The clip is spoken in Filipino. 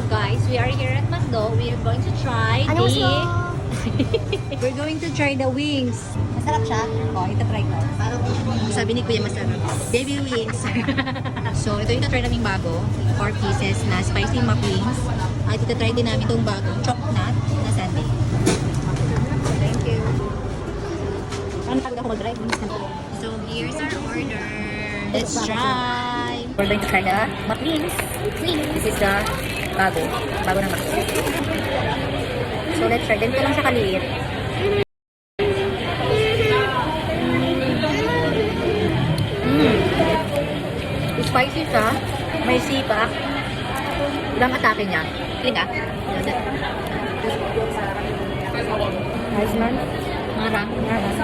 guys, we are here at Mando. We are going to try We're going to try the wings. Masarap siya. Oh, ito try ko. Sabi ni Kuya masarap. Baby wings. So, ito yung try namin bago. 4 pieces na spicy McWings. At ito try din namin itong bagong chocolate na sundae. Thank you. Ano pag ako mag-drive? So, here's our order. Let's try. We're going to try the McWings. This is the bago na McWings. So let's try. Ganito lang siya kaliit. Spicy siya. May sipa. Ilang atake niya. Clean ah. Nice man. Marang. Marang.